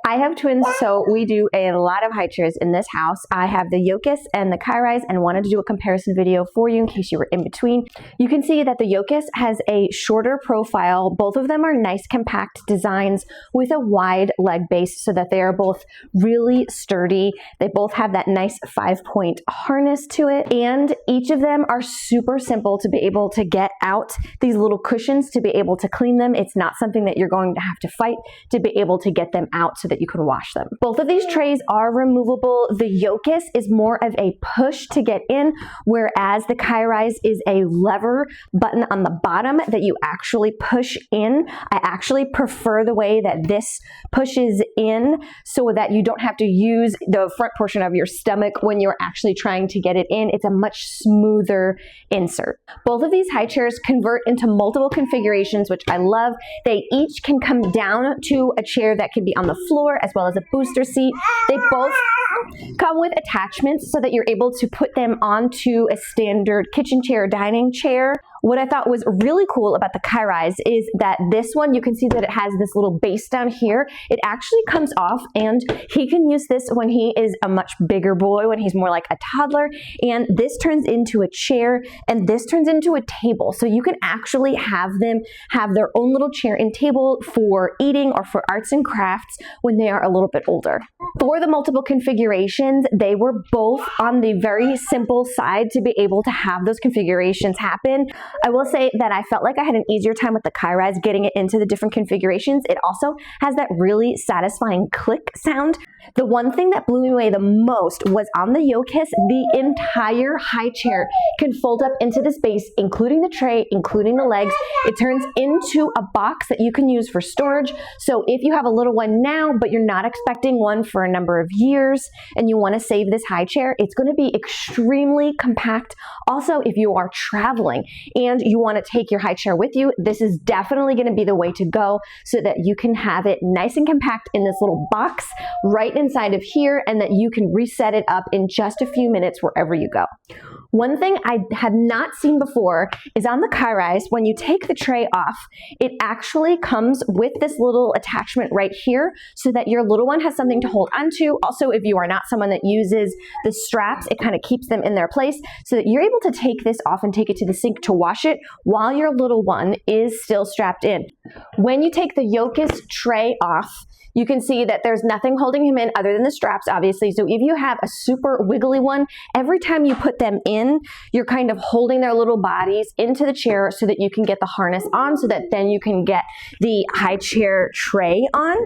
I have twins, so we do a lot of high chairs in this house. I have the Yokiss and the Kyrise and wanted to do a comparison video for you in case you were in between. You can see that the Yokiss has a shorter profile. Both of them are nice compact designs with a wide leg base so that they are both really sturdy. They both have that nice 5-point harness to it, and each of them are super simple to be able to get out these little cushions to be able to clean them. It's not something that you're going to have to fight to be able to get them out so that you can wash them. Both of these trays are removable. The Yokiss is more of a push to get in, whereas the Kyrise is a lever button on the bottom that you actually push in. I actually prefer the way that this pushes in so that you don't have to use the front portion of your stomach when you're actually trying to get it in. It's a much smoother insert. Both of these high chairs convert into multiple configurations, which I love. They each can come down to a chair that can be on the floor as well as a booster seat. They both come with attachments so that you're able to put them onto a standard kitchen chair or dining chair. What I thought was really cool about the Kyrise is that this one, you can see that it has this little base down here. It actually comes off, and he can use this when he is a much bigger boy, when he's more like a toddler, and this turns into a chair, and this turns into a table. So you can actually have them have their own little chair and table for eating or for arts and crafts when they are a little bit older. For the multiple configurations, they were both on the very simple side to be able to have those configurations happen. I will say that I felt like I had an easier time with the Kyrise getting it into the different configurations. It also has that really satisfying click sound. The one thing that blew me away the most was on the Yokiss, the entire high chair can fold up into the space, including the tray, including the legs. It turns into a box that you can use for storage. So if you have a little one now, but you're not expecting one for a number of years and you want to save this high chair, it's going to be extremely compact. Also, if you are traveling and you want to take your high chair with you, this is definitely going to be the way to go so that you can have it nice and compact in this little box right inside of here, and that you can reset it up in just a few minutes wherever you go. One thing I had not seen before is on the Kyrise, when you take the tray off, it actually comes with this little attachment right here so that your little one has something to hold onto. Also, if you are not someone that uses the straps, it kind of keeps them in their place so that you're able to take this off and take it to the sink to wash it while your little one is still strapped in. When you take the Yokiss tray off, you can see that there's nothing holding him in other than the straps, obviously. So if you have a super wiggly one, every time you put them in, you're kind of holding their little bodies into the chair so that you can get the harness on, so that then you can get the high chair tray on.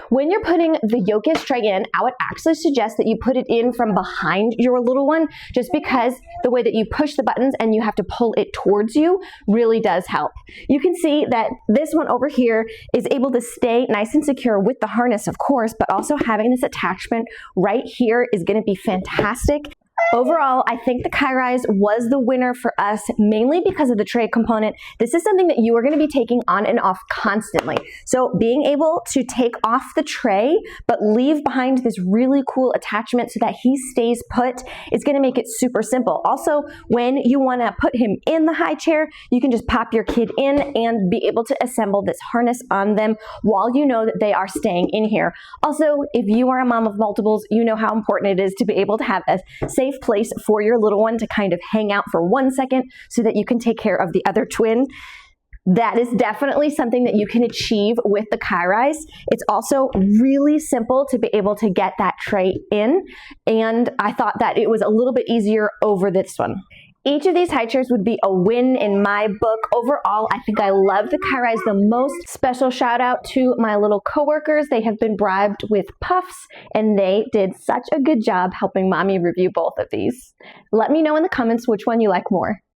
When you're putting the Yokiss tray in, I would actually suggest that you put it in from behind your little one, just because the way that you push the buttons and you have to pull it towards you really does help. You can see that this one over here is able to stay nice and secure with the harness, of course, but also having this attachment right here is going to be fantastic. Overall, I think the Kyrise was the winner for us, mainly because of the tray component. This is something that you are going to be taking on and off constantly. So being able to take off the tray, but leave behind this really cool attachment so that he stays put is going to make it super simple. Also, when you want to put him in the high chair, you can just pop your kid in and be able to assemble this harness on them while you know that they are staying in here. Also, if you are a mom of multiples, you know how important it is to be able to have a safe place for your little one to kind of hang out for 1 second so that you can take care of the other twin. That is definitely something that you can achieve with the Kyrise. It's also really simple to be able to get that tray in, and I thought that it was a little bit easier over this one. Each of these high chairs would be a win in my book. Overall, I think I love the Kyrise the most. Special shout out to my little coworkers. They have been bribed with puffs, and they did such a good job helping mommy review both of these. Let me know in the comments which one you like more.